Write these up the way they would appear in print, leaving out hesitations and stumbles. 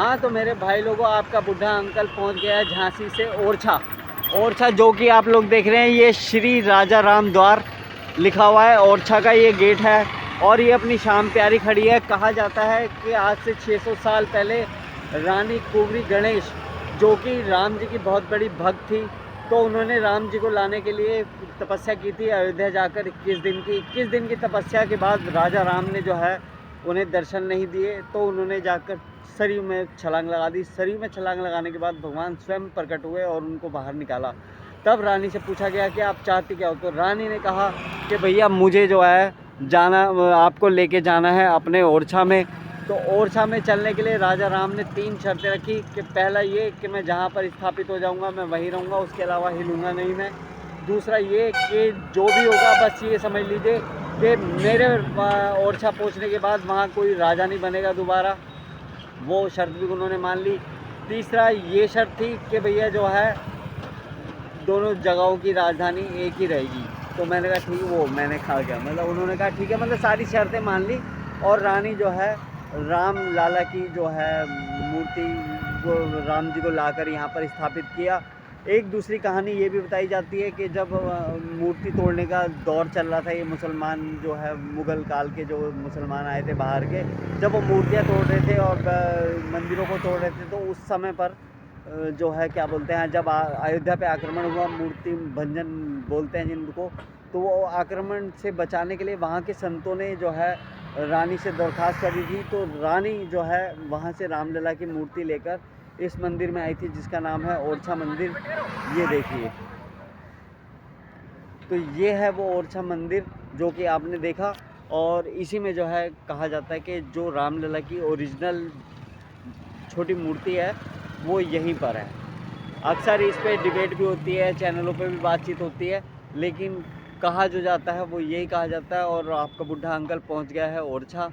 हाँ तो मेरे भाई लोगों, आपका बुढ़ा अंकल पहुंच गया है झांसी से ओरछा। ओरछा जो कि आप लोग देख रहे हैं, ये श्री राजा राम द्वार लिखा हुआ है। ओरछा का ये गेट है और ये अपनी शाम प्यारी खड़ी है। कहा जाता है कि आज से 600 साल पहले रानी कुंवरी गणेश, जो कि राम जी की बहुत बड़ी भक्त थी, तो उन्होंने राम जी को लाने के लिए तपस्या की थी अयोध्या जाकर 21 दिन की तपस्या के बाद राजा राम ने जो है उन्हें दर्शन नहीं दिए, तो उन्होंने जाकर सरयू में छलांग लगा दी। सरयू में छलांग लगाने के बाद भगवान स्वयं प्रकट हुए और उनको बाहर निकाला। तब रानी से पूछा गया कि आप चाहती क्या हो, तो रानी ने कहा कि भैया मुझे जो है जाना, आपको लेके जाना है अपने ओरछा में। तो ओरछा में चलने के लिए राजा राम ने 3 शर्तें रखी कि पहला ये कि मैं जहाँ पर स्थापित हो जाऊँगा मैं वहीं रहूँगा, उसके अलावा हिलूँगा नहीं मैं। दूसरा ये कि जो भी होगा बस ये समझ लीजिए कि मेरे ओरछा पहुँचने के बाद वहाँ कोई राजा नहीं बनेगा दोबारा। वो शर्त भी उन्होंने मान ली। तीसरा ये शर्त थी कि भैया जो है दोनों जगहों की राजधानी एक ही रहेगी। तो मैंने कहा ठीक, वो मैंने कहा क्या मतलब, उन्होंने कहा ठीक है, मतलब सारी शर्तें मान ली। और रानी जो है राम लाला की जो है मूर्ति को, राम जी को लाकर यहाँ पर स्थापित किया। एक दूसरी कहानी ये भी बताई जाती है कि जब मूर्ति तोड़ने का दौर चल रहा था, ये मुसलमान जो है मुग़ल काल के जो मुसलमान आए थे बाहर के, जब वो मूर्तियाँ तोड़ रहे थे और मंदिरों को तोड़ रहे थे, तो उस समय पर जो है क्या बोलते हैं, जब अयोध्या पे आक्रमण हुआ, मूर्ति भंजन बोलते हैं जिनको, तो वो आक्रमण से बचाने के लिए वहाँ के संतों ने जो है रानी से दरख्वास्त करी थी। तो रानी जो है वहाँ से रामलला की मूर्ति लेकर इस मंदिर में आई थी, जिसका नाम है ओरछा मंदिर। ये देखिए, तो ये है वो ओरछा मंदिर जो कि आपने देखा। और इसी में जो है कहा जाता है कि जो रामलला की ओरिजिनल छोटी मूर्ति है वो यहीं पर है। अक्सर इस पे डिबेट भी होती है, चैनलों पे भी बातचीत होती है, लेकिन कहा जो जाता है वो यही कहा जाता है। और आपका बुढ़ा अंकल पहुंच गया है ओरछा।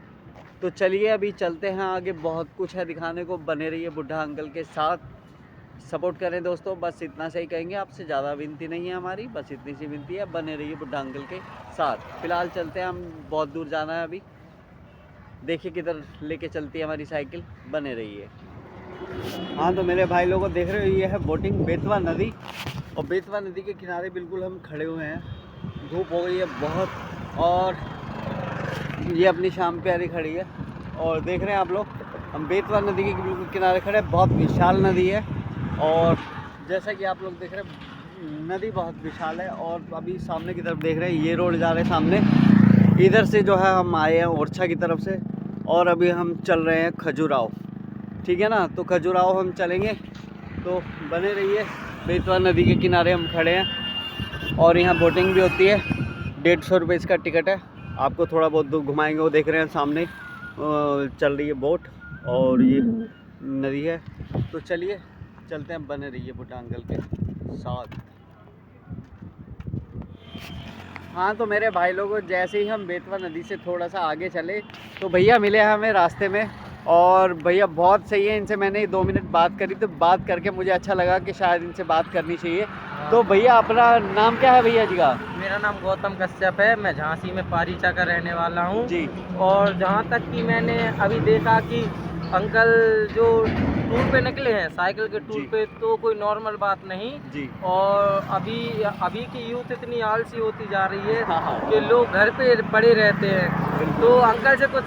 तो चलिए अभी चलते हैं आगे, बहुत कुछ है दिखाने को। बने रहिए बुढ़ा अंकल के साथ, सपोर्ट करें दोस्तों, बस इतना सही कहेंगे आपसे, ज़्यादा विनती नहीं है हमारी, बस इतनी सी विनती है, बने रहिए बुढ़ा अंकल के साथ। फिलहाल चलते हैं, हम बहुत दूर जाना है अभी। देखिए किधर लेके चलती है हमारी साइकिल, बने रहिए। हाँ तो मेरे भाई लोगों देख रहे हो, ये है बोटिंग बेतवा नदी, और बेतवा नदी के किनारे बिल्कुल हम खड़े हुए हैं। धूप हो गई है बहुत, और ये अपनी शाम प्यारी खड़ी है। और देख रहे हैं आप लोग, हम बेतवा नदी के बिल्कुल किनारे खड़े हैं। बहुत विशाल नदी है, और जैसा कि आप लोग देख रहे हैं नदी बहुत विशाल है। और अभी सामने की तरफ देख रहे हैं, ये रोड जा रहे हैं सामने, इधर से जो है हम आए हैं ओरछा की तरफ से, और अभी हम चल रहे हैं खजुराहो, ठीक है ना। तो खजुराहो हम चलेंगे, तो बने रहिए। बेतवा नदी के किनारे हम खड़े हैं, और यहाँ बोटिंग भी होती है। 150 रुपये इसका टिकट है, आपको थोड़ा बहुत दूर घुमाएंगे। वो देख रहे हैं सामने चल रही है बोट, और ये नदी है। तो चलिए चलते हैं, बने रहिए बुढ़ा अंकल के साथ। हाँ तो मेरे भाई लोगों, जैसे ही हम बेतवा नदी से थोड़ा सा आगे चले, तो भैया मिले हमें रास्ते में। और भैया बहुत सही है, इनसे मैंने 2 मिनट बात करी, तो बात करके मुझे अच्छा लगा कि शायद इनसे बात करनी चाहिए। तो भैया अपना नाम क्या है भैया जी का? मेरा नाम गौतम कश्यप है। मैं झांसी में पारीचा का रहने वाला हूँ। जी और जहाँ तक कि मैंने अभी देखा कि अंकल जो टूर पे निकले हैं साइकिल के टूर जी पे, तो कोई नॉर्मल बात नहीं। जी। और अभी अभी की यूथ इतनी आलसी होती जा रही है हाँ हाँ, कि लोग घर पे पड़े रहते हैं। बिल्कुल। तो अंकल से कुछ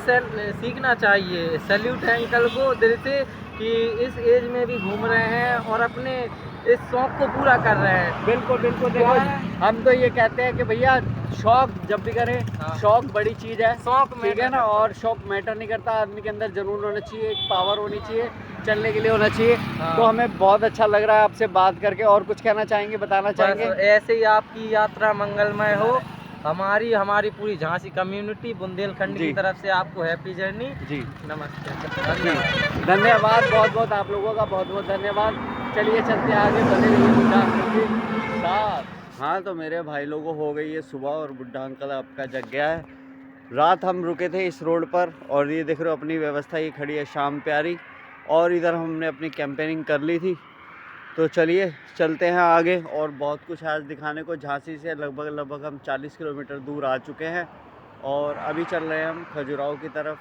सीखना चाहिए। सैल्यूट है अंकल को दिल से कि इस एज में भी घूम रहे हैं और अपने इस शौक को पूरा कर रहे हैं। बिल्कुल बिल्कुल, देखो हम तो ये कहते हैं कि भैया शौक जब भी करें, हाँ। शौक बड़ी चीज़ है, शौक ठीक है ना। और शौक मैटर नहीं करता, आदमी के अंदर जुनून होना चाहिए, एक पावर होनी चाहिए, चलने के लिए होना चाहिए। हाँ। तो हमें बहुत अच्छा लग रहा है आपसे बात करके। और कुछ कहना चाहेंगे, बताना बस चाहेंगे? ऐसे ही आपकी यात्रा मंगलमय हो। हमारी पूरी झांसी कम्युनिटी बुंदेलखंड जी की तरफ से आपको हैप्पी जर्नी। जी नमस्ते, जी, धन्यवाद। धन्यवाद बहुत बहुत, आप लोगों का बहुत बहुत धन्यवाद। चलिए चलते हैं आगे, बने रहिए बुढ़ा अंकल के साथ। हाँ तो मेरे भाई लोगों हो गई है सुबह, और बुढ़ा अंकल आपका जग गया है। रात हम रुके थे इस रोड पर, और ये देख रहे हो अपनी व्यवस्था ये खड़ी है शाम प्यारी, और इधर हमने अपनी कैंपेनिंग कर ली थी। तो चलिए चलते हैं आगे, और बहुत कुछ आज दिखाने को। झांसी से लगभग हम 40 किलोमीटर दूर आ चुके हैं, और अभी चल रहे हैं हम खजुराहो की तरफ।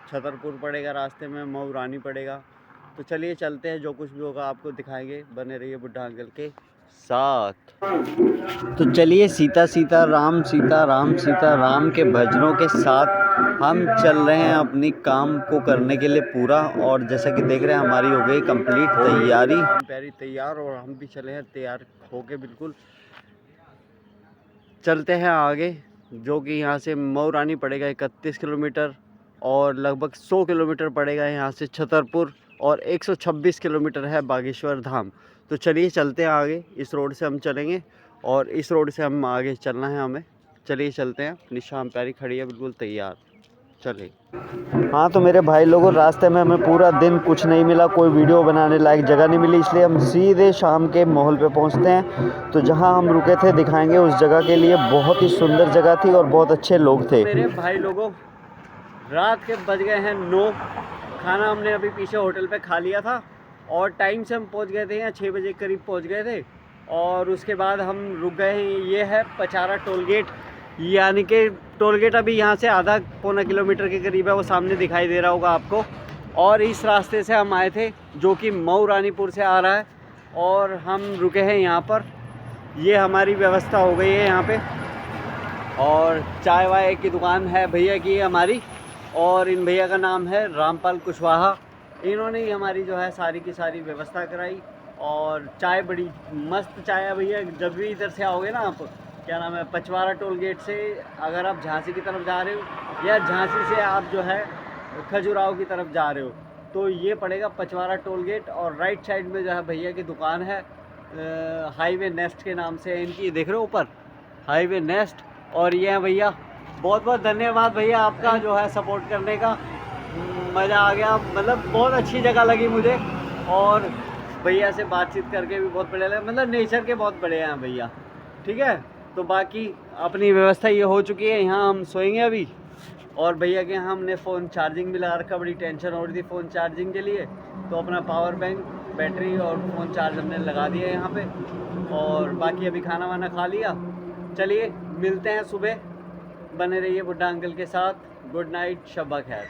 छतरपुर पड़ेगा रास्ते में, मऊ रानी पड़ेगा, तो चलिए चलते हैं, जो कुछ भी होगा आपको दिखाएंगे, बने रहिए बुड्ढा अंकल के साथ। तो चलिए सीता सीता राम के भजनों के साथ हम चल रहे हैं अपनी काम को करने के लिए पूरा। और जैसा कि देख रहे हैं हमारी हो गई कंप्लीट तैयारी, प्यारी तैयार, और हम भी चले हैं तैयार होके बिल्कुल। चलते हैं आगे, जो कि यहाँ से मऊरानी पड़ेगा 31 किलोमीटर, और लगभग 100 किलोमीटर पड़ेगा यहाँ से छतरपुर, और 126 किलोमीटर है बागेश्वर धाम। तो चलिए चलते हैं आगे, इस रोड से हम चलेंगे और इस रोड से हम आगे चलना है हमें। चलिए चलते हैं, अपनी शाम प्यारी खड़ी है बिल्कुल तैयार, चलिए। हाँ तो मेरे भाई लोगों, रास्ते में हमें पूरा दिन कुछ नहीं मिला, कोई वीडियो बनाने लायक जगह नहीं मिली, इसलिए हम सीधे शाम के माहौल पे पहुंचते हैं। तो जहां हम रुके थे दिखाएंगे उस जगह के लिए, बहुत ही सुंदर जगह थी और बहुत अच्छे लोग थे। मेरे भाई लोगों, रात के बज गए हैं 9, खाना हमने अभी पीछे होटल पे खा लिया था और टाइम से हम पहुंच गए थे, यहाँ 6 बजे करीब पहुंच गए थे। और उसके बाद हम रुक गए हैं, ये है पचारा टोल गेट, यानी कि टोल गेट अभी यहाँ से आधा पौना किलोमीटर के करीब है, वो सामने दिखाई दे रहा होगा आपको। और इस रास्ते से हम आए थे जो कि मऊरानीपुर से आ रहा है, और हम रुके हैं यहाँ पर। ये हमारी व्यवस्था हो गई है यहाँ पे, और चाय वाय की दुकान है भैया की हमारी, और इन भैया का नाम है रामपाल कुशवाहा। इन्होंने ही हमारी जो है सारी की सारी व्यवस्था कराई, और चाय बड़ी मस्त चाय है भैया। जब भी इधर से आओगे ना आप, क्या नाम है, पचवारा टोल गेट से अगर आप झांसी की तरफ जा रहे हो, या झांसी से आप जो है खजुराहो की तरफ जा रहे हो, तो ये पड़ेगा पचवारा टोल गेट। और राइट साइड में जो है भैया की दुकान है, हाईवे नेस्ट के नाम से इनकी, देख रहे हो ऊपर हाईवे नेस्ट। और ये है भैया, बहुत बहुत धन्यवाद भैया आपका जो है सपोर्ट करने का, मज़ा आ गया, मतलब बहुत अच्छी जगह लगी मुझे। और भैया से बातचीत करके भी बहुत बढ़िया लगा, मतलब नेचर के बहुत बड़े हैं भैया, ठीक है। तो बाकी अपनी व्यवस्था ये हो चुकी है, यहाँ हम सोएंगे अभी। और भैया के यहाँ हमने फ़ोन चार्जिंग भी लगा रखा, बड़ी टेंशन हो रही थी फ़ोन चार्जिंग के लिए, तो अपना पावर बैंक, बैटरी और फ़ोन चार्ज हमने लगा दिया यहाँ पे। और बाकी अभी खाना वाना खा लिया। चलिए मिलते हैं सुबह, बने रहिए बुड्ढा अंकल के साथ। गुड नाइट, शब्बा खैर।